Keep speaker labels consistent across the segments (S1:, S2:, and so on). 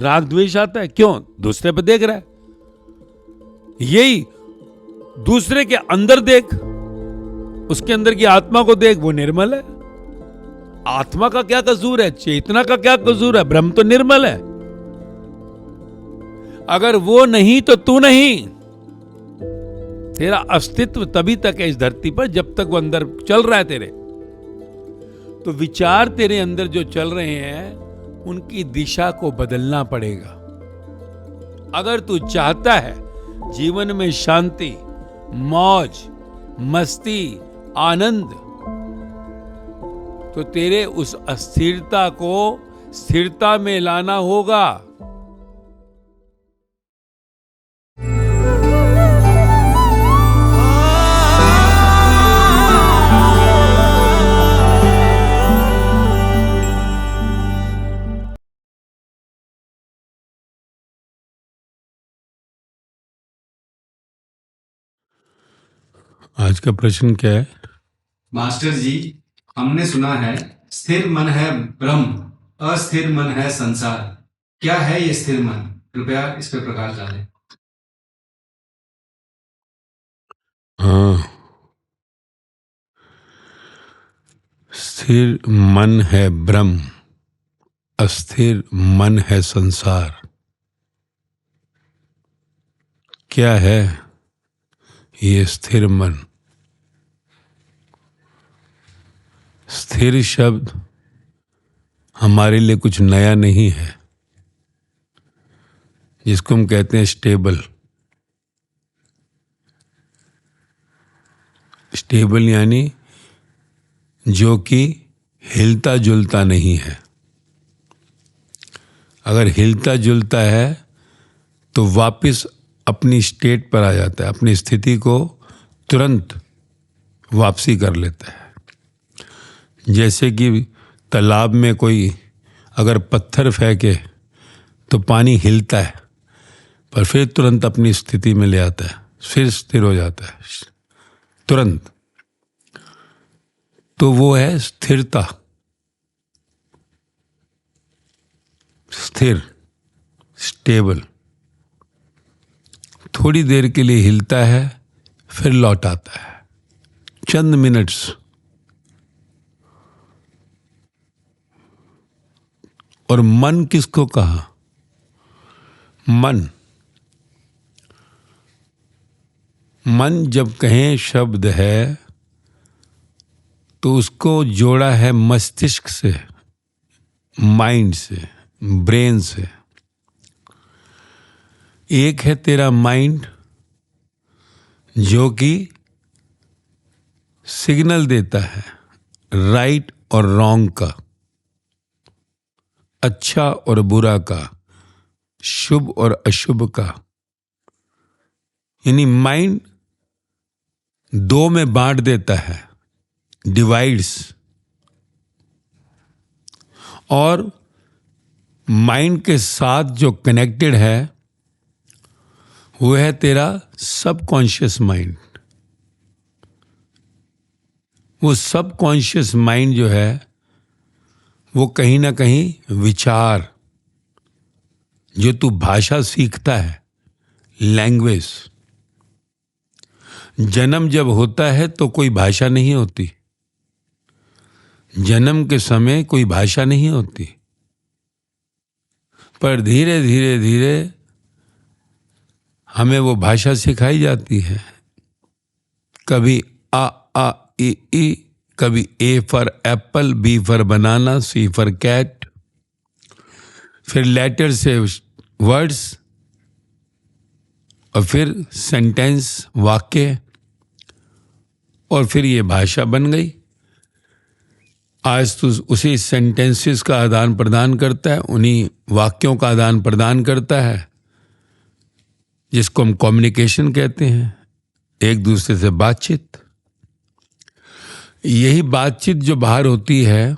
S1: राग द्वेष आता है, क्यों? दूसरे पे देख रहा है। यही दूसरे के अंदर देख, उसके अंदर की आत्मा को देख, वो निर्मल है। आत्मा का क्या कसूर है? चेतना का क्या कसूर है? ब्रह्म तो निर्मल है। अगर वो नहीं तो तू नहीं। तेरा अस्तित्व तभी तक है इस धरती पर जब तक वो अंदर चल रहा है तेरे। तो विचार तेरे अंदर जो चल रहे हैं उनकी दिशा को बदलना पड़ेगा। अगर तू चाहता है जीवन में शांति, मौज, मस्ती, आनंद, तो तेरे उस अस्थिरता को स्थिरता में लाना होगा। आज का प्रश्न क्या है?
S2: मास्टर जी, हमने सुना है स्थिर मन है ब्रह्म, अस्थिर मन है संसार। क्या है ये स्थिर मन? कृपया इस पर प्रकाश डालें।
S1: हाँ, स्थिर मन है ब्रह्म, अस्थिर मन है संसार। क्या है ये स्थिर मन? स्थिर शब्द हमारे लिए कुछ नया नहीं है, जिसको हम कहते हैं स्टेबल। स्टेबल यानी जो कि हिलता जुलता नहीं है। अगर हिलता जुलता है तो वापस अपनी स्टेट पर आ जाता है, अपनी स्थिति को तुरंत वापसी कर लेता है। जैसे कि तालाब में कोई अगर पत्थर फेंके तो पानी हिलता है, पर फिर तुरंत अपनी स्थिति में ले आता है, फिर स्थिर हो जाता है तुरंत। तो वो है स्थिरता। स्थिर, स्टेबल। थोड़ी देर के लिए हिलता है, फिर लौट आता है, चंद मिनट्स। और मन किसको कहा? मन जब कहें शब्द है तो उसको जोड़ा है मस्तिष्क से, माइंड से, ब्रेन से। एक है तेरा माइंड जो कि सिग्नल देता है राइट और रॉन्ग का, अच्छा और बुरा का, शुभ और अशुभ का। यानी माइंड दो में बांट देता है, डिवाइड्स। और माइंड के साथ जो कनेक्टेड है वो है तेरा सबकॉन्शियस माइंड। वो सबकॉन्शियस माइंड जो है वो कहीं ना कहीं विचार, जो तू भाषा सीखता है, लैंग्वेज। जन्म जब होता है तो कोई भाषा नहीं होती। जन्म के समय कोई भाषा नहीं होती, पर धीरे धीरे धीरे हमें वो भाषा सिखाई जाती है। कभी आ आ ई, कभी A for apple, B for banana, C for cat, फिर लेटर से वर्ड्स, और फिर सेंटेंस, वाक्य, और फिर ये भाषा बन गई। आज तो उसी सेंटेंसेस का आदान प्रदान करता है, उन्हीं वाक्यों का आदान प्रदान करता है, जिसको हम कम्युनिकेशन कहते हैं, एक दूसरे से बातचीत। यही बातचीत जो बाहर होती है,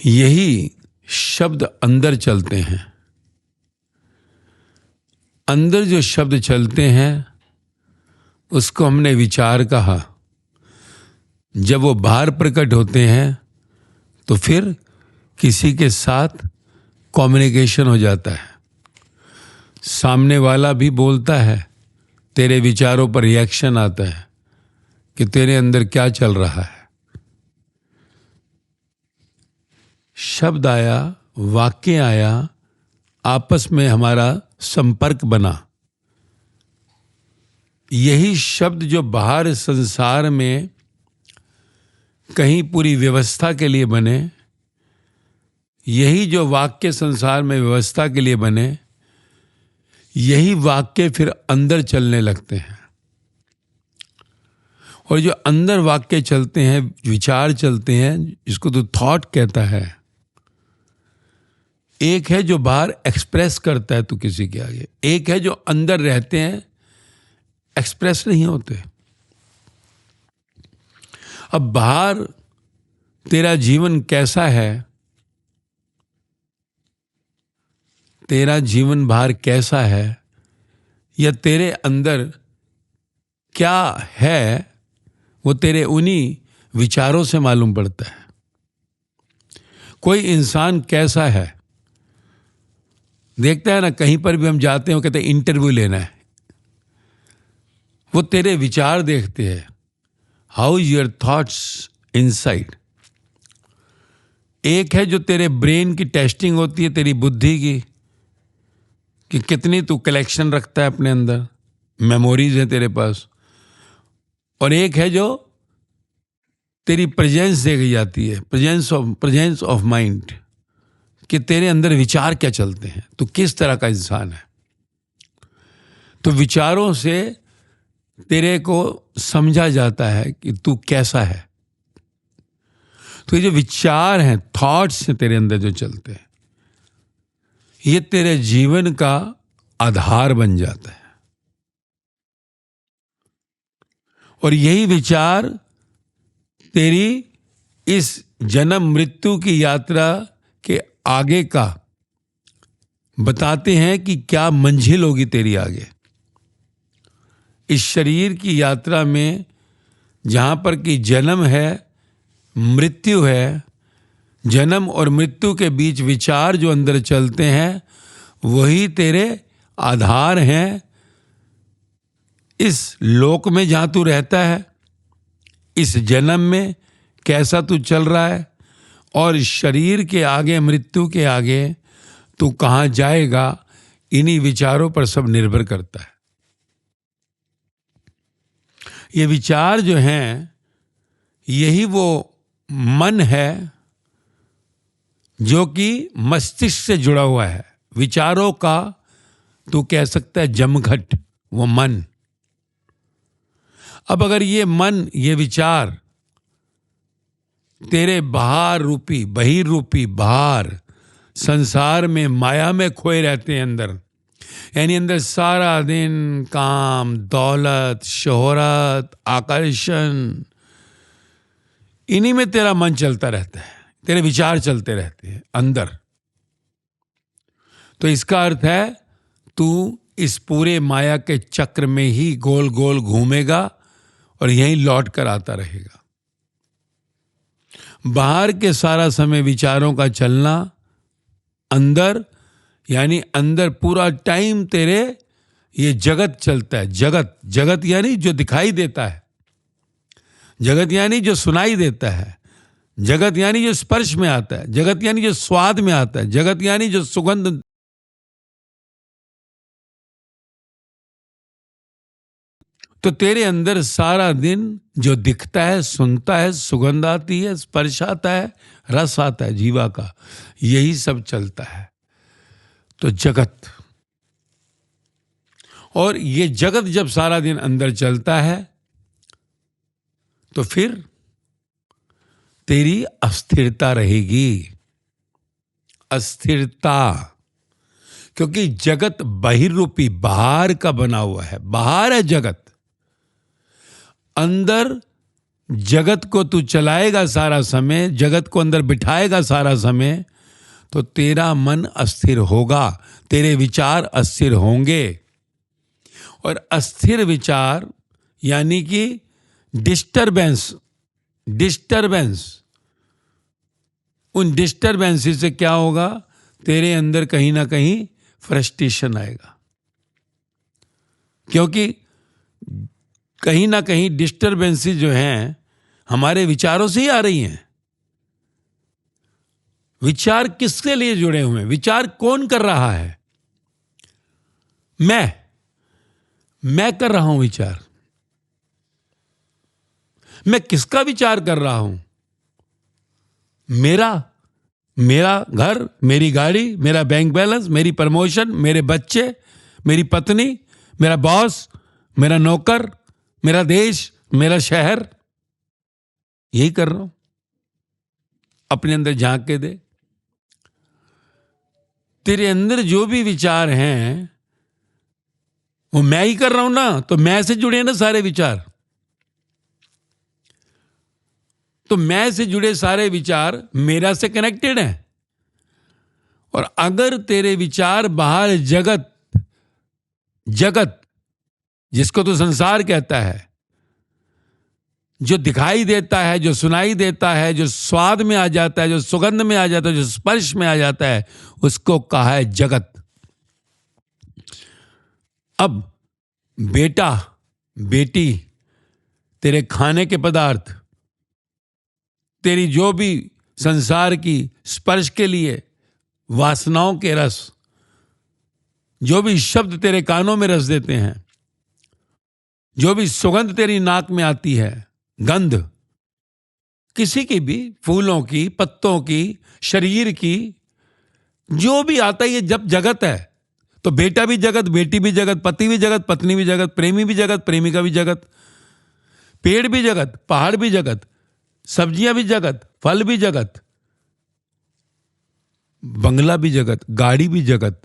S1: यही शब्द अंदर चलते हैं। अंदर जो शब्द चलते हैं उसको हमने विचार कहा। जब वो बाहर प्रकट होते हैं तो फिर किसी के साथ कम्युनिकेशन हो जाता है, सामने वाला भी बोलता है, तेरे विचारों पर रिएक्शन आता है कि तेरे अंदर क्या चल रहा है। शब्द आया, वाक्य आया, आपस में हमारा संपर्क बना। यही शब्द जो बाहर संसार में कहीं पूरी व्यवस्था के लिए बने, यही जो वाक्य संसार में व्यवस्था के लिए बने, यही वाक्य फिर अंदर चलने लगते हैं। और जो अंदर वाक्य चलते हैं, विचार चलते हैं, जिसको तो थॉट कहता है, एक है जो बाहर एक्सप्रेस करता है तू किसी के आगे, एक है जो अंदर रहते हैं, एक्सप्रेस नहीं होते। अब बाहर तेरा जीवन कैसा है, तेरा जीवन बाहर कैसा है, या तेरे अंदर क्या है, वो तेरे उन्हीं विचारों से मालूम पड़ता है। कोई इंसान कैसा है, देखता है ना, कहीं पर भी हम जाते हैं, वो कहते हैं इंटरव्यू लेना है, वो तेरे विचार देखते हैं, how is your thoughts inside. एक है जो तेरे ब्रेन की टेस्टिंग होती है, तेरी बुद्धि की, कि कितनी तू कलेक्शन रखता है अपने अंदर, मेमोरीज है तेरे पास। और एक है जो तेरी प्रेजेंस देखी जाती है, प्रेजेंस ऑफ माइंड, कि तेरे अंदर विचार क्या चलते हैं, तू किस तरह का इंसान है। तो विचारों से तेरे को समझा जाता है कि तू कैसा है। तो ये जो विचार हैं, थॉट्स हैं तेरे अंदर जो चलते हैं, ये तेरे जीवन का आधार बन जाता है। और यही विचार तेरी इस जन्म मृत्यु की यात्रा के आगे का बताते हैं कि क्या मंजिल होगी तेरी आगे। इस शरीर की यात्रा में जहां पर कि जन्म है, मृत्यु है, जन्म और मृत्यु के बीच विचार जो अंदर चलते हैं, वही तेरे आधार हैं इस लोक में जहां तू रहता है, इस जन्म में कैसा तू चल रहा है, और शरीर के आगे, मृत्यु के आगे तू कहां जाएगा। इन्हीं विचारों पर सब निर्भर करता है। ये विचार जो हैं, यही वो मन है जो कि मस्तिष्क से जुड़ा हुआ है। विचारों का तू कह सकता है जमघट, वो मन। अब अगर ये मन, ये विचार तेरे बाहर रूपी, बहिर्रूपी बाहर संसार में, माया में खोए रहते हैं अंदर, यानी अंदर सारा दिन काम, दौलत, शोहरत, आकर्षण, इन्हीं में तेरा मन चलता रहता है, तेरे विचार चलते रहते हैं अंदर। तो इसका अर्थ है तू इस पूरे माया के चक्र में ही गोल गोल घूमेगा और यहीं लौट कर आता रहेगा। बाहर के सारा समय विचारों का चलना, अंदर यानी अंदर पूरा टाइम तेरे ये जगत चलता है। जगत, जगत यानी जो दिखाई देता है, जगत यानी जो सुनाई देता है, जगत यानी जो स्पर्श में आता है, जगत यानी जो स्वाद में आता है, जगत यानी जो सुगंध। तो तेरे अंदर सारा दिन जो दिखता है, सुनता है, सुगंध आती है, स्पर्श आता है, रस आता है जीवा का, यही सब चलता है। तो जगत, और ये जगत जब सारा दिन अंदर चलता है तो फिर तेरी अस्थिरता रहेगी। अस्थिरता, क्योंकि जगत बहिर्रूपी, बाहर का बना हुआ है, बाहर है जगत। अंदर जगत को तू चलाएगा सारा समय, जगत को अंदर बिठाएगा सारा समय, तो तेरा मन अस्थिर होगा, तेरे विचार अस्थिर होंगे। और अस्थिर विचार यानी कि डिस्टरबेंस, डिस्टरबेंस, उन डिस्टरबेंसेस से क्या होगा, तेरे अंदर कहीं ना कहीं फ्रस्ट्रेशन आएगा, क्योंकि कहीं ना कहीं डिस्टरबेंसेस जो हैं हमारे विचारों से ही आ रही हैं। विचार किसके लिए जुड़े हुए हैं? विचार कौन कर रहा है? मैं कर रहा हूं विचार। मैं किसका विचार कर रहा हूं? मेरा घर, मेरी गाड़ी, मेरा बैंक बैलेंस, मेरी प्रमोशन, मेरे बच्चे, मेरी पत्नी, मेरा बॉस, मेरा नौकर, मेरा देश, मेरा शहर, यही कर रहा हूं। अपने अंदर झांक के दे। तेरे अंदर जो भी विचार हैं वो मैं ही कर रहा हूं ना, तो मैं से जुड़े ना सारे विचार। तो मैं से जुड़े सारे विचार मेरा से कनेक्टेड हैं। और अगर तेरे विचार बाहर जगत जिसको तो संसार कहता है, जो दिखाई देता है, जो सुनाई देता है, जो स्वाद में आ जाता है, जो सुगंध में आ जाता है, जो स्पर्श में आ जाता है, उसको कहा है जगत। अब बेटा, बेटी, तेरे खाने के पदार्थ, तेरी जो भी संसार की स्पर्श के लिए वासनाओं के रस, जो भी शब्द तेरे कानों में रस देते हैं, जो भी सुगंध तेरी नाक में आती है, गंध किसी की भी, फूलों की, पत्तों की, शरीर की, जो भी आता है, ये जब जगत है तो बेटा भी जगत, बेटी भी जगत, पति भी जगत, पत्नी भी जगत, प्रेमी भी जगत, प्रेमिका भी जगत, पेड़ भी जगत, पहाड़ भी जगत, सब्जियां भी जगत, फल भी जगत, बंगला भी जगत, गाड़ी भी जगत,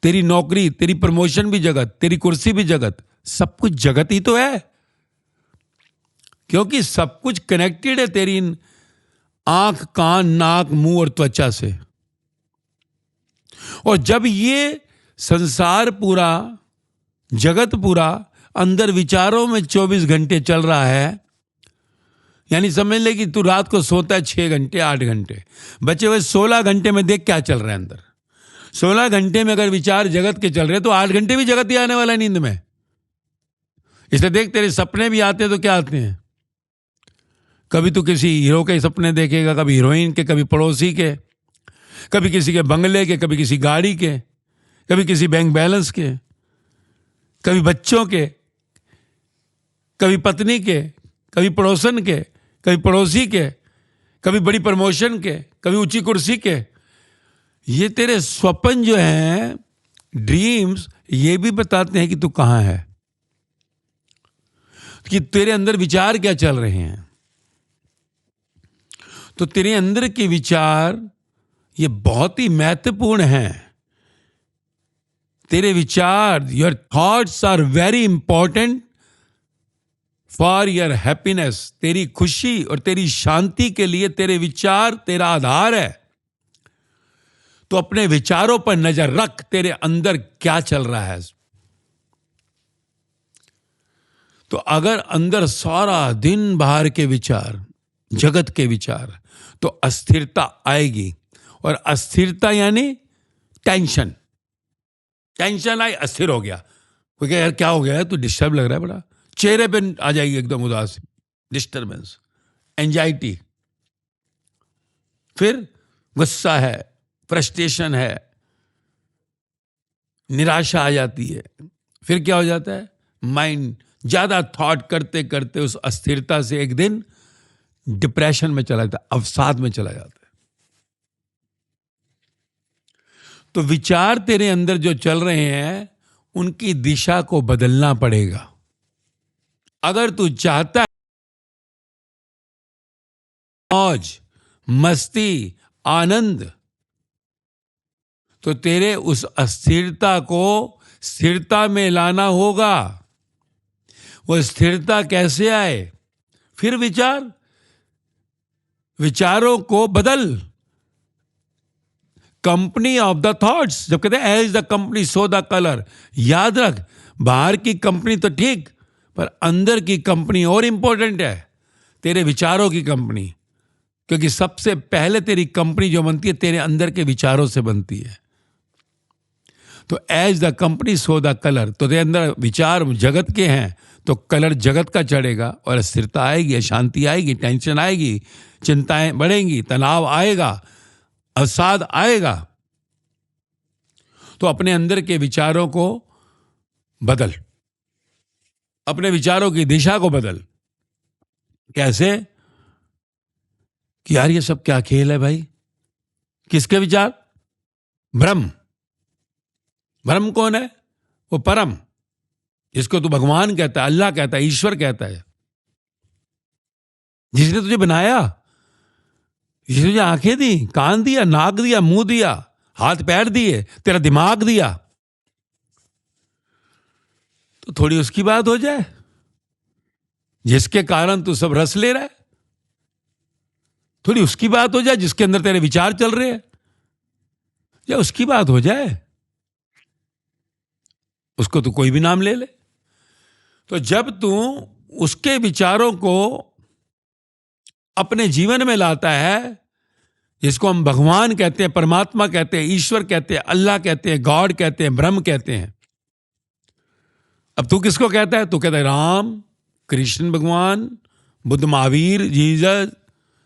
S1: तेरी नौकरी, तेरी प्रमोशन भी जगत, तेरी कुर्सी भी जगत, सब कुछ जगत ही तो है। क्योंकि सब कुछ कनेक्टेड है तेरी आंख, कान, नाक, मुंह और त्वचा से। और जब ये संसार पूरा, जगत पूरा अंदर विचारों में 24 घंटे चल रहा है, यानी समझ ले कि तू रात को सोता है 6 घंटे, 8 घंटे, बचे हुए 16 घंटे में देख क्या चल रहा है अंदर। 16 घंटे में अगर विचार जगत के चल रहे तो 8 घंटे भी जगत ही आने वाला है नींद में। इसलिए देख, तेरे सपने भी आते हैं तो क्या आते हैं? कभी तू किसी हीरो के सपने देखेगा, कभी हीरोइन के, कभी पड़ोसी के, कभी किसी के बंगले के, कभी किसी गाड़ी के, कभी किसी बैंक बैलेंस के, कभी बच्चों के, कभी पत्नी के, कभी पड़ोसन के, कभी पड़ोसी के, कभी बड़ी प्रमोशन के, कभी ऊंची कुर्सी के। ये तेरे स्वप्न जो हैं, ड्रीम्स, ये भी बताते हैं कि तू कहां है, कि तेरे अंदर विचार क्या चल रहे हैं। तो तेरे अंदर के विचार ये बहुत ही महत्वपूर्ण हैं। तेरे विचार, your thoughts are very important for your happiness. तेरी खुशी और तेरी शांति के लिए तेरे विचार तेरा आधार है। तो अपने विचारों पर नजर रख, तेरे अंदर क्या चल रहा है। तो अगर अंदर सारा दिन बाहर के विचार, जगत के विचार, तो अस्थिरता आएगी। और अस्थिरता यानी टेंशन। टेंशन आई, अस्थिर हो गया, कोई कहे यार क्या हो गया है, तो डिस्टर्ब लग रहा है बड़ा, चेहरे पे आ जाएगी एकदम उदासी, डिस्टर्बेंस, एंजाइटी, फिर गुस्सा है, फ्रस्ट्रेशन है, निराशा आ जाती है। फिर क्या हो जाता है, माइंड ज्यादा थॉट करते करते उस अस्थिरता से एक दिन डिप्रेशन में चला जाता है, अवसाद में चला जाता है। तो विचार तेरे अंदर जो चल रहे हैं उनकी दिशा को बदलना पड़ेगा। अगर तू चाहता है मौज, मस्ती, आनंद, तो तेरे उस अस्थिरता को स्थिरता में लाना होगा। वो स्थिरता कैसे आए? फिर विचारों को बदल। कंपनी ऑफ द थॉट्स, जब कहते हैं as the company so the colour, याद रख, बाहर की कंपनी तो ठीक, पर अंदर की कंपनी और इंपॉर्टेंट है, तेरे विचारों की कंपनी। क्योंकि सबसे पहले तेरी कंपनी जो बनती है तेरे अंदर के विचारों से बनती है। तो as the company so the colour, तो तेरे अंदर विचार जगत के हैं तो कलर जगत का चढ़ेगा और स्थिरता आएगी, अशांति आएगी, टेंशन आएगी, चिंताएं बढ़ेंगी, तनाव आएगा, अवसाद आएगा। तो अपने अंदर के विचारों को बदल, अपने विचारों की दिशा को बदल। कैसे? कि यार ये सब क्या खेल है भाई? किसके विचार? ब्रह्म। ब्रह्म कौन है? वो परम, जिसको तू भगवान कहता है, अल्लाह कहता है, ईश्वर कहता है, जिसने तुझे बनाया, जिसने तुझे आंखें दी, कान दिया, नाक दिया, मुंह दिया, हाथ पैर दिए, तेरा दिमाग दिया। तो थोड़ी उसकी बात हो जाए, जिसके कारण तू सब रस ले रहा है। थोड़ी उसकी बात हो जाए जिसके अंदर तेरे विचार चल रहे हैं, या उसकी बात हो जाए, उसको तो कोई भी नाम ले ले। तो जब तू उसके विचारों को अपने जीवन में लाता है, जिसको हम भगवान कहते हैं, परमात्मा कहते हैं, ईश्वर कहते हैं, अल्लाह कहते हैं, गॉड कहते हैं, ब्रह्म कहते हैं। अब तू किसको कहता है? तू कहता है राम, कृष्ण भगवान, बुद्ध, महावीर, जीसस,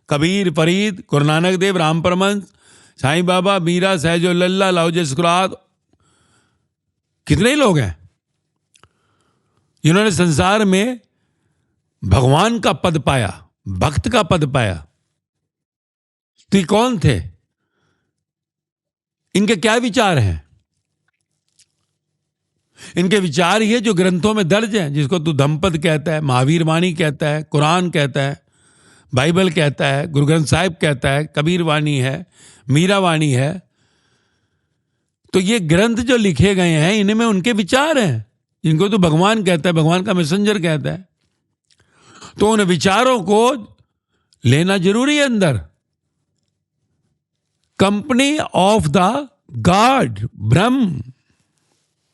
S1: कबीर, फरीद, गुरु नानक देव, राम परमहंस, साईं बाबा, मीरा, सहजो लल्ला, लाओजे सुकरात। कितने ही लोग हैं जिन्होंने संसार में भगवान का पद पाया, भक्त का पद पाया। तो ये कौन थे? इनके क्या विचार हैं? इनके विचार ये जो ग्रंथों में दर्ज हैं, जिसको तू धम्मपद कहता है, महावीर वाणी कहता है, कुरान कहता है, बाइबल कहता है, गुरु ग्रंथ साहिब कहता है, कबीर वाणी है, मीरा वाणी है। तो ये ग्रंथ जो लिखे गए हैं, इनमें उनके विचार हैं, जिनको तो भगवान कहता है, भगवान का मैसेंजर कहता है। तो उन विचारों को लेना जरूरी है अंदर। कंपनी ऑफ द गॉड, ब्रह्म,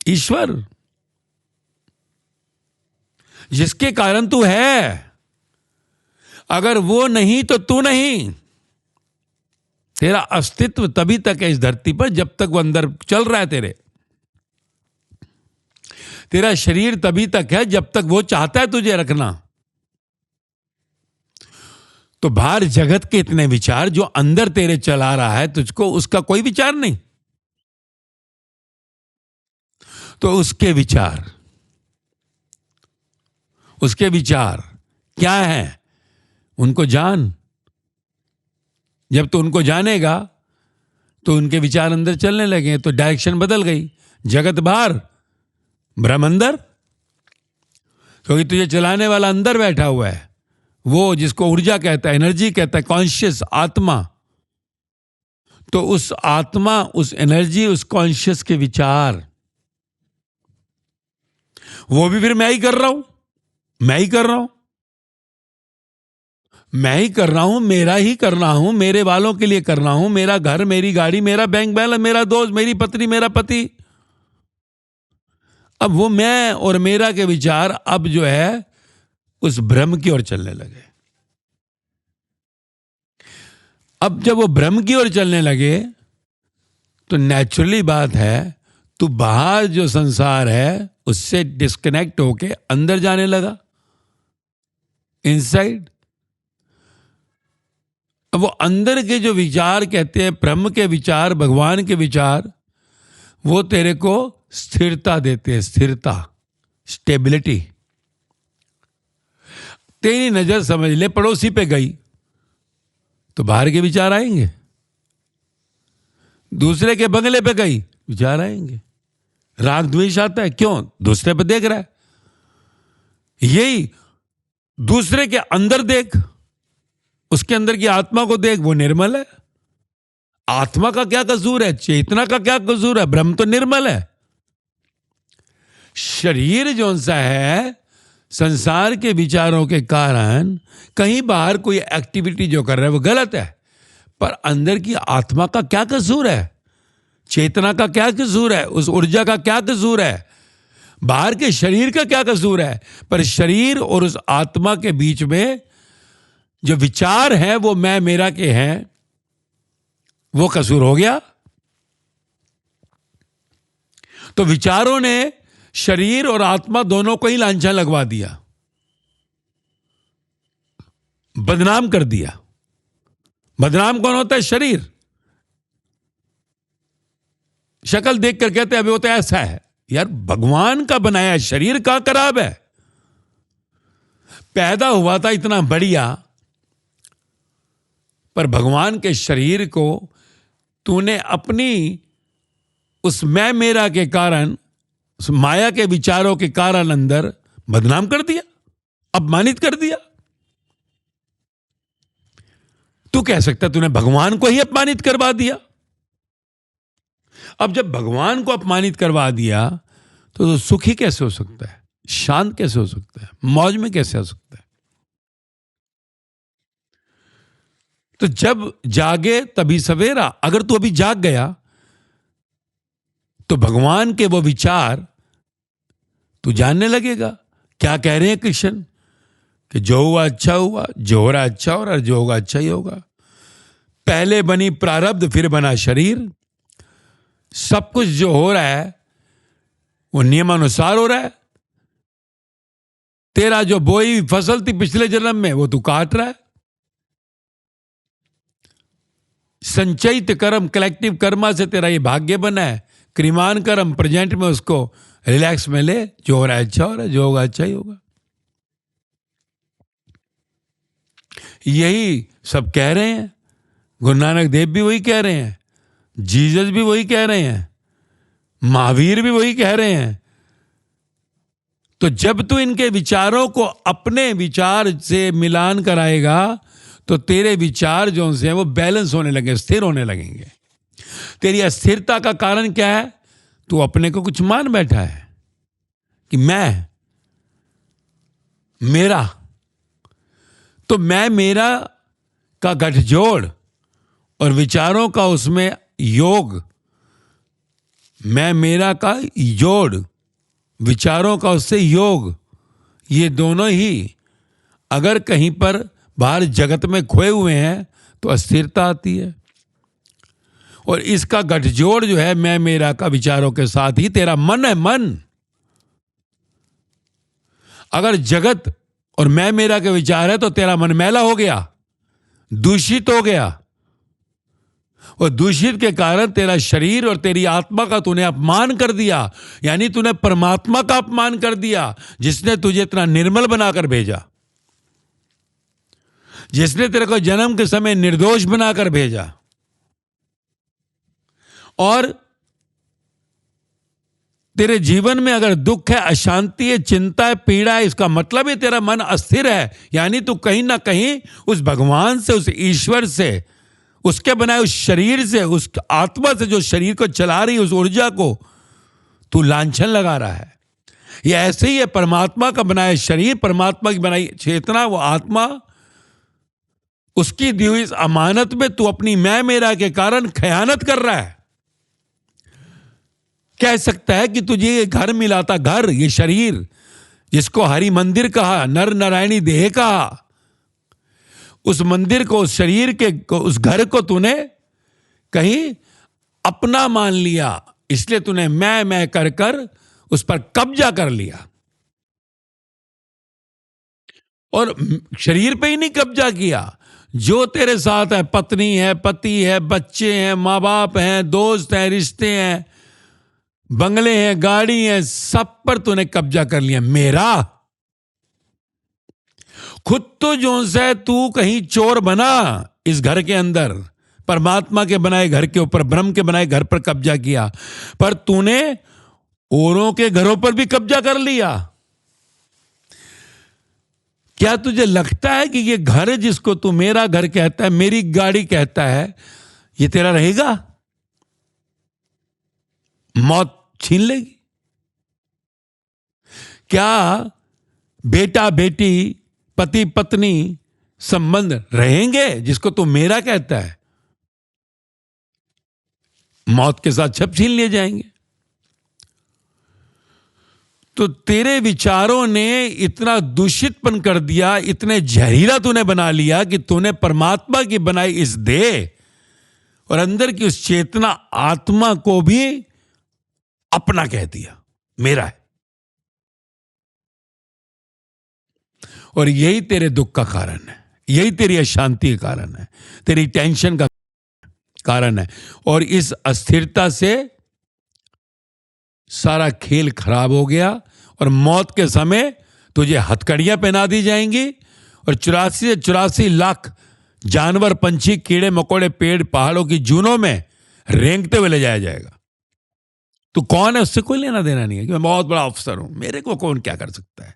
S1: ईश्वर, जिसके कारण तू है। अगर वो नहीं तो तू नहीं। तेरा अस्तित्व तभी तक है इस धरती पर जब तक वो अंदर चल रहा है तेरे। तेरा शरीर तभी तक है जब तक वो चाहता है तुझे रखना। तो बाहर जगत के इतने विचार जो अंदर तेरे चला रहा है तुझको, उसका कोई विचार नहीं। तो उसके विचार क्या है? उनको जान। जब तो उनको जानेगा तो उनके विचार अंदर चलने लगे, तो डायरेक्शन बदल गई। जगत बाहर, ब्रह्म अंदर। क्योंकि तुझे चलाने वाला अंदर बैठा हुआ है, वो जिसको ऊर्जा कहता है, एनर्जी कहता है, कॉन्शियस आत्मा। तो उस आत्मा, उस एनर्जी, उस कॉन्शियस के विचार, वो भी फिर मैं ही कर रहा हूं, मैं ही कर रहा हूं, मैं ही कर रहा हूं, मेरा ही कर रहा हूं, मेरे वालों के लिए कर रहा हूं, मेरा घर, मेरी गाड़ी, मेरा बैंक बैलेंस, मेरा दोस्त, मेरी पत्नी, मेरा पति। अब वो मैं और मेरा के विचार अब जो है उस ब्रह्म की ओर चलने लगे। अब जब वो ब्रह्म की ओर चलने लगे तो नेचुरली बात है, तू बाहर जो संसार है उससे डिस्कनेक्ट होके अंदर जाने लगा, इनसाइड। अब वो अंदर के जो विचार कहते हैं, ब्रह्म के विचार, भगवान के विचार, वो तेरे को स्थिरता देते हैं, स्थिरता, स्टेबिलिटी। तेरी नजर समझ ले पड़ोसी पे गई तो बाहर के विचार आएंगे, दूसरे के बंगले पे गई विचार आएंगे, राग द्वेष आता है, क्यों? दूसरे पे देख रहा है। यही दूसरे के अंदर देख, उसके अंदर की आत्मा को देख, वो निर्मल है। आत्मा का क्या कसूर है? चेतना का क्या कसूर है? ब्रह्म तो निर्मल है। शरीर जो सा है, संसार के विचारों के कारण कहीं बाहर कोई एक्टिविटी जो कर रहा है वो गलत है, पर अंदर की आत्मा का क्या कसूर है? चेतना का क्या कसूर है? उस ऊर्जा का क्या कसूर है? बाहर के शरीर का क्या कसूर है? पर शरीर और उस आत्मा के बीच में जो विचार है वो मैं मेरा के हैं, वो कसूर हो गया। तो विचारों ने शरीर और आत्मा दोनों को ही लांछन लगवा दिया, बदनाम कर दिया। बदनाम कौन होता है? शरीर। शक्ल देख कर कहते हैं अभी वो तो ऐसा है। यार, भगवान का बनाया शरीर कहां खराब है? पैदा हुआ था इतना बढ़िया, पर भगवान के शरीर को तूने अपनी उस मैं मेरा के कारण, उस माया के विचारों के कारण अंदर बदनाम कर दिया, अपमानित कर दिया। तू कह सकता तूने भगवान को ही अपमानित करवा दिया। अब जब भगवान को अपमानित करवा दिया तो सुखी कैसे हो सकता है? शांत कैसे हो सकता है? मौज में कैसे हो सकता है? तो जब जागे तभी सवेरा। अगर तू अभी जाग गया तो भगवान के वो विचार तू जानने लगेगा। क्या कह रहे हैं कृष्ण? कि जो हुआ अच्छा हुआ, जो हो रहा अच्छा हो रहा, और जो होगा अच्छा ही होगा। पहले बनी प्रारब्ध, फिर बना शरीर। सब कुछ जो हो रहा है वो नियमानुसार हो रहा है। तेरा जो बोई हुई फसल थी पिछले जन्म में, वो तू काट रहा है। संचयित कर्म, कलेक्टिव कर्मा से तेरा ये भाग्य बना है। क्रिमान कर्म, प्रेजेंट में उसको रिलैक्स में ले। जो हो रहा है अच्छा हो रहा है, जो होगा अच्छा ही होगा। यही सब कह रहे हैं। गुरु नानक देव भी वही कह रहे हैं, जीसस भी वही कह रहे हैं, महावीर भी वही कह रहे हैं। तो जब तू इनके विचारों को अपने विचार से मिलान कराएगा तो तेरे विचार जो से हैं वो बैलेंस होने लगे, स्थिर होने लगेंगे। तेरी अस्थिरता का कारण क्या है? तू अपने को कुछ मान बैठा है कि मैं मेरा। तो मैं मेरा का गठजोड़ और विचारों का उसमें योग, मैं मेरा का जोड़, विचारों का उससे योग, ये दोनों ही अगर कहीं पर बाहर जगत में खोए हुए हैं तो अस्थिरता आती है। और इसका गठजोड़ जो है मैं मेरा का विचारों के साथ ही तेरा मन है। मन अगर जगत और मैं मेरा के विचार है तो तेरा मन मैला हो गया, दूषित हो गया। और दूषित के कारण तेरा शरीर और तेरी आत्मा का तूने अपमान कर दिया। यानी तूने परमात्मा का अपमान कर दिया, जिसने तुझे इतना निर्मल बनाकर भेजा, जिसने तेरे को जन्म के समय निर्दोष बनाकर भेजा। और तेरे जीवन में अगर दुख है, अशांति है, चिंता है, पीड़ा है, इसका मतलब है तेरा मन अस्थिर है। यानी तू कहीं ना कहीं उस भगवान से, उस ईश्वर से, उसके बनाए उस शरीर से, उस आत्मा से जो शरीर को चला रही है, उस ऊर्जा को तू लांछन लगा रहा है। ये ऐसे ही है, परमात्मा का बनाया शरीर, परमात्मा की बनाई चेतना, वो आत्मा, उसकी दी हुई इस अमानत में तू अपनी मैं मेरा के कारण खयानत कर रहा है। कह सकता है कि तुझे ये घर मिला था, घर, ये शरीर जिसको हरि मंदिर कहा, नर नारायणी देह कहा, उस मंदिर को, उस शरीर के को, उस घर को तूने कहीं अपना मान लिया। इसलिए तूने मैं कर कर उस पर कब्जा कर लिया। और शरीर पे ही नहीं कब्जा किया, जो तेरे साथ है, पत्नी है, पति है, बच्चे हैं, माँ बाप हैं, दोस्त हैं, रिश्ते हैं, बंगले हैं, गाड़ी है, सब पर तूने कब्जा कर लिया। मेरा खुद तो जो से तू कहीं चोर बना इस घर के अंदर, परमात्मा के बनाए घर के ऊपर, ब्रह्म के बनाए घर पर कब्जा किया, पर तूने औरों के घरों पर भी कब्जा कर लिया। क्या तुझे लगता है कि ये घर जिसको तू मेरा घर कहता है, मेरी गाड़ी कहता है, ये तेरा रहेगा? मौत छीन लेगी। क्या बेटा बेटी, पति पत्नी संबंध रहेंगे जिसको तू मेरा कहता है? मौत के साथ सब छीन लिए जाएंगे। तो तेरे विचारों ने इतना दूषितपन कर दिया, इतने जहरीला तूने बना लिया कि तूने परमात्मा की बनाई इस देह और अंदर की उस चेतना आत्मा को भी अपना कह दिया, मेरा है। और यही तेरे दुख का कारण है, यही तेरी अशांति का कारण है, तेरी टेंशन का कारण है। और इस अस्थिरता से सारा खेल खराब हो गया और मौत के समय तुझे हथकड़ियां पहना दी जाएंगी और 84 से 84 लाख जानवर, पंछी, कीड़े मकोड़े, पेड़, पहाड़ों की जूनों में रेंगते हुए ले जाया जाएगा। तू कौन है, उससे कोई लेना देना नहीं है कि मैं बहुत बड़ा अफसर हूं, मेरे को कौन क्या कर सकता है।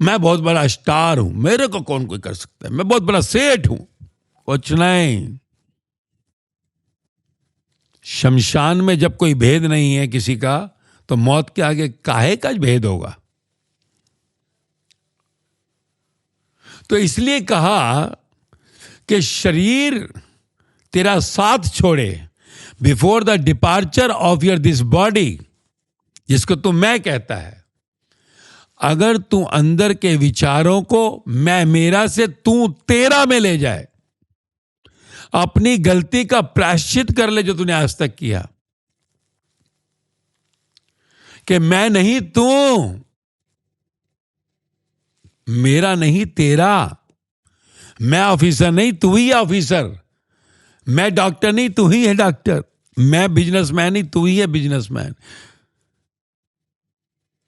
S1: मैं बहुत बड़ा स्टार हूं, मेरे को कौन कोई कर सकता है। मैं बहुत बड़ा सेठ हूं, कुछ नहीं। शमशान में जब कोई भेद नहीं है किसी का, तो मौत के आगे काहे का भेद होगा। तो इसलिए कहा कि शरीर तेरा साथ छोड़े before the departure of your this body, जिसको तू मैं कहता है। अगर तू अंदर के विचारों को मैं मेरा से तू तेरा में ले जाए, अपनी गलती का प्रायश्चित कर ले जो तूने आज तक किया, कि मैं नहीं तू, मेरा नहीं तेरा, मैं ऑफिसर नहीं तू ही ऑफिसर, मैं डॉक्टर नहीं तू ही है डॉक्टर, मैं बिजनेसमैन नहीं तू ही है बिजनेसमैन,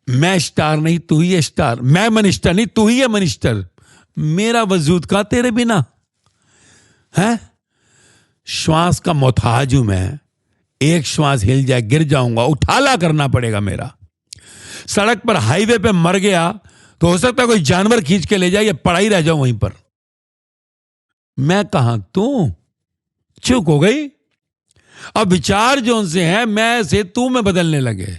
S1: मैं स्टार नहीं तू ही है स्टार, मैं मिनिस्टर नहीं तू ही है मिनिस्टर। मेरा वजूद का तेरे बिना है। श्वास का मोहताज हूं मैं, एक श्वास हिल जाए गिर जाऊंगा, उठाला करना पड़ेगा मेरा। सड़क पर हाईवे पे मर गया तो हो सकता है कोई जानवर खींच के ले जाए या पड़ा ही रह जाऊं वहीं पर। मैं कहां तू, चूक हो गई। अब विचार जो से है मैं से तू में बदलने लगे।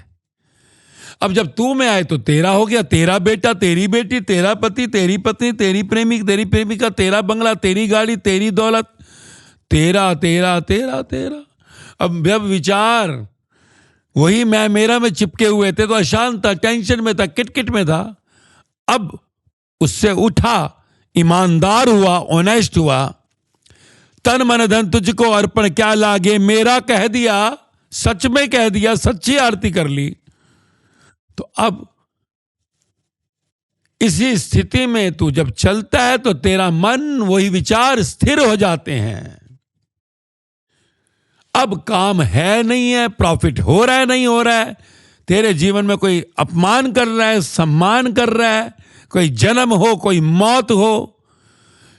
S1: अब जब तू में आए तो तेरा हो गया, तेरा बेटा, तेरी बेटी, तेरा पति, तेरी पत्नी, तेरी प्रेमी, तेरी प्रेमिका, तेरा बंगला, तेरी गाड़ी, तेरी दौलत, तेरा तेरा तेरा तेरा। अब जब विचार वही मैं मेरा में चिपके हुए थे तो अशांत था, टेंशन में था, किटकिट में था। अब उससे उठा, ईमानदार हुआ, ऑनेस्ट हुआ, तन मन धन तुझको अर्पण क्या लागे मेरा कह दिया, सच में कह दिया, सच्ची आरती कर ली। तो अब इसी स्थिति में तू जब चलता है तो तेरा मन, वही विचार स्थिर हो जाते हैं। अब काम है नहीं है, प्रॉफिट हो रहा है नहीं हो रहा है, तेरे जीवन में कोई अपमान कर रहा है, सम्मान कर रहा है, कोई जन्म हो, कोई मौत हो,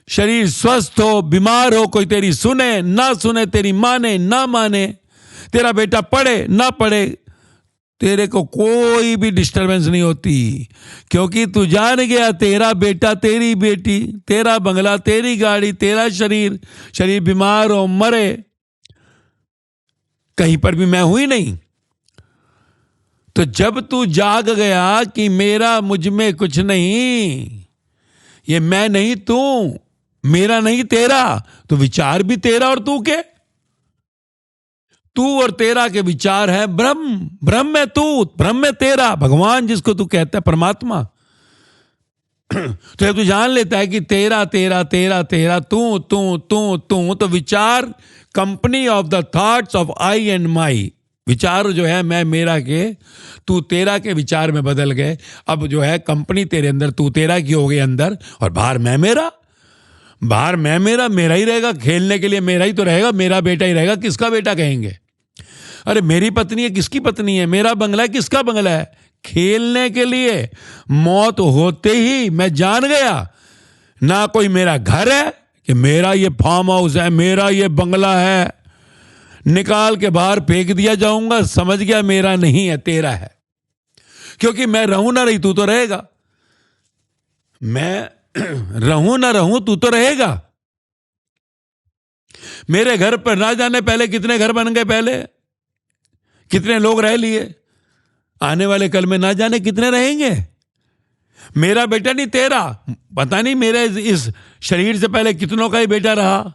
S1: शरीर स्वस्थ हो, बीमार हो, कोई तेरी सुने ना सुने, तेरी माने ना माने, तेरा बेटा पढ़े ना पढ़े, तेरे को कोई भी डिस्टरबेंस नहीं होती, क्योंकि तू जान गया तेरा बेटा, तेरी बेटी, तेरा बंगला, तेरी गाड़ी, तेरा शरीर, शरीर बीमार हो, मरे, कहीं पर भी मैं हुई नहीं। तो जब तू जाग गया कि मेरा मुझ में कुछ नहीं, ये मैं नहीं तू, मेरा नहीं तेरा, तो विचार भी तेरा और तू के, तू और तेरा के विचार है ब्रह्म, ब्रह्म में तू, ब्रह्म में तेरा, भगवान जिसको तू कहता है परमात्मा। तो जब तू जान लेता है कि तेरा तेरा तेरा तेरा, तू तू तू तू, तो विचार company of the thoughts of I and my, विचार जो है मैं मेरा के तू तेरा के विचार में बदल गए। अब जो है कंपनी तेरे अंदर तू तेरा की हो गई अंदर, और बाहर मैं मेरा, बाहर मैं मेरा, मेरा ही रहेगा, खेलने के लिए मेरा ही तो रहेगा, मेरा बेटा ही रहेगा, किसका बेटा कहेंगे। अरे मेरी पत्नी है, किसकी पत्नी है, मेरा बंगला है, किसका बंगला है, खेलने के लिए। मौत होते ही मैं जान गया, ना कोई मेरा घर है कि मेरा ये फार्म हाउस है, मेरा ये बंगला है, निकाल के बाहर फेंक दिया जाऊंगा, समझ गया मेरा नहीं है, तेरा है। क्योंकि मैं रहूं ना रही तू तो रहेगा, मैं रहूं ना रहूं तू तो रहेगा। मेरे घर पर ना जाने पहले कितने घर बन गए, पहले कितने लोग रह लिए, आने वाले कल में ना जाने कितने रहेंगे। मेरा बेटा नहीं तेरा, पता नहीं मेरे इस शरीर से पहले कितनों का ही बेटा रहा।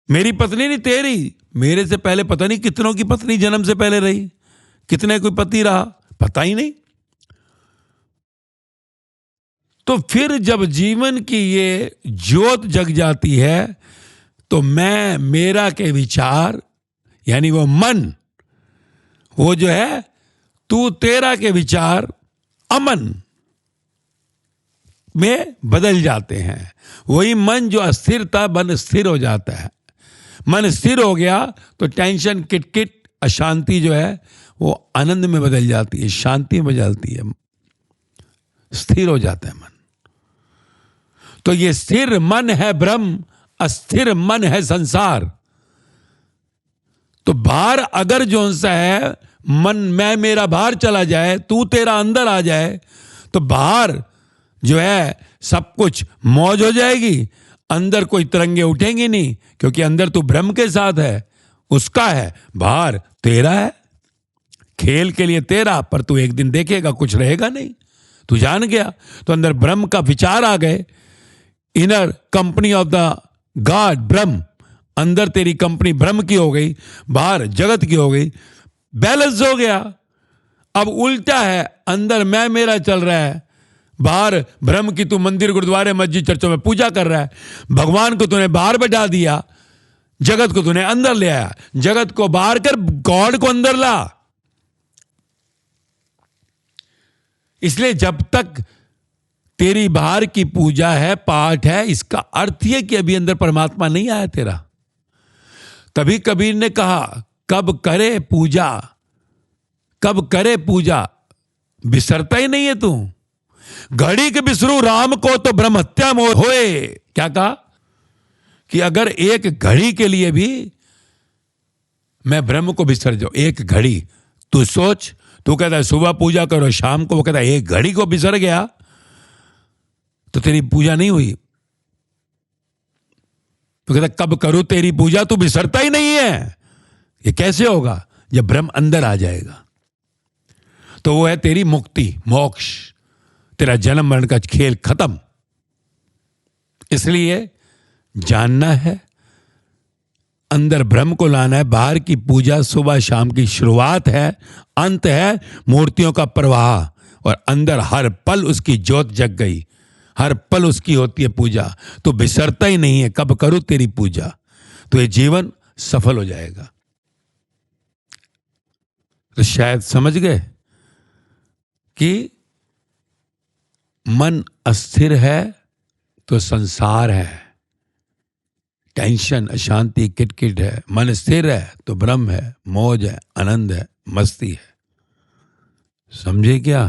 S1: मेरी पत्नी नहीं तेरी, मेरे से पहले पता नहीं कितनों की पत्नी जन्म से पहले रही, कितने कोई पति रहा, पता ही नहीं। तो फिर जब जीवन की ये ज्योत जग जाती है तो मैं मेरा के विचार यानी वो मन, वो जो है तू तेरा के विचार अमन में बदल जाते हैं। वही मन जो अस्थिर था मन स्थिर हो जाता है। मन स्थिर हो गया तो टेंशन, किटकिट, अशांति जो है वो आनंद में बदल जाती है, शांति में बदलती है, स्थिर हो जाता है मन। तो ये स्थिर मन है ब्रह्म, अस्थिर मन है संसार। तो बाहर अगर जो सा है मन, मैं मेरा बाहर चला जाए, तू तेरा अंदर आ जाए, तो बाहर जो है सब कुछ मौज हो जाएगी, अंदर कोई तरंगे उठेंगी नहीं, क्योंकि अंदर तू ब्रह्म के साथ है, उसका है, बाहर तेरा है। खेल के लिए तेरा, पर तू एक दिन देखेगा कुछ रहेगा नहीं, तू जान गया। तो अंदर ब्रह्म का विचार आ गए, inner company of the God ब्रह्म, अंदर तेरी कंपनी ब्रह्म की हो गई, बाहर जगत की हो गई, बैलेंस हो गया। अब उल्टा है, अंदर मैं मेरा चल रहा है, बाहर ब्रह्म की तू मंदिर, गुरुद्वारे, मस्जिद, चर्चों में पूजा कर रहा है। भगवान को तूने बाहर बैठा दिया, जगत को तूने अंदर ले आया। जगत को बाहर कर, गॉड को अंदर ला। इसलिए जब तक तेरी बाहर की पूजा है, पाठ है, इसका अर्थ यह कि अभी अंदर परमात्मा नहीं आया तेरा। तभी कबीर ने कहा, कब करे पूजा, कब करे पूजा, बिसरता ही नहीं है तू। घड़ी के बिसरू राम को तो ब्रह्म हत्या मोह होए। क्या कहा कि अगर एक घड़ी के लिए भी मैं ब्रह्म को बिसर जाऊं, एक घड़ी, तू सोच, तू कहता है सुबह पूजा करो, शाम को वो कहता है एक घड़ी को बिसर गया तो तेरी पूजा नहीं हुई। तो कहता कब करूं तेरी पूजा, तू बिसरता ही नहीं है। ये कैसे होगा? जब ब्रह्म अंदर आ जाएगा तो वो है तेरी मुक्ति, मोक्ष, तेरा जन्म मरण का खेल खत्म। इसलिए जानना है, अंदर ब्रह्म को लाना है। बाहर की पूजा सुबह शाम की शुरुआत है, अंत है मूर्तियों का प्रवाह, और अंदर हर पल उसकी ज्योत जग गई, हर पल उसकी होती है पूजा। तो बिसरता ही नहीं है, कब करूं तेरी पूजा, तो ये जीवन सफल हो जाएगा। तो शायद समझ गए कि मन अस्थिर है तो संसार है, टेंशन, अशांति, किटकिट है। मन स्थिर है तो ब्रह्म है, मौज है, आनंद है, मस्ती है। समझे क्या?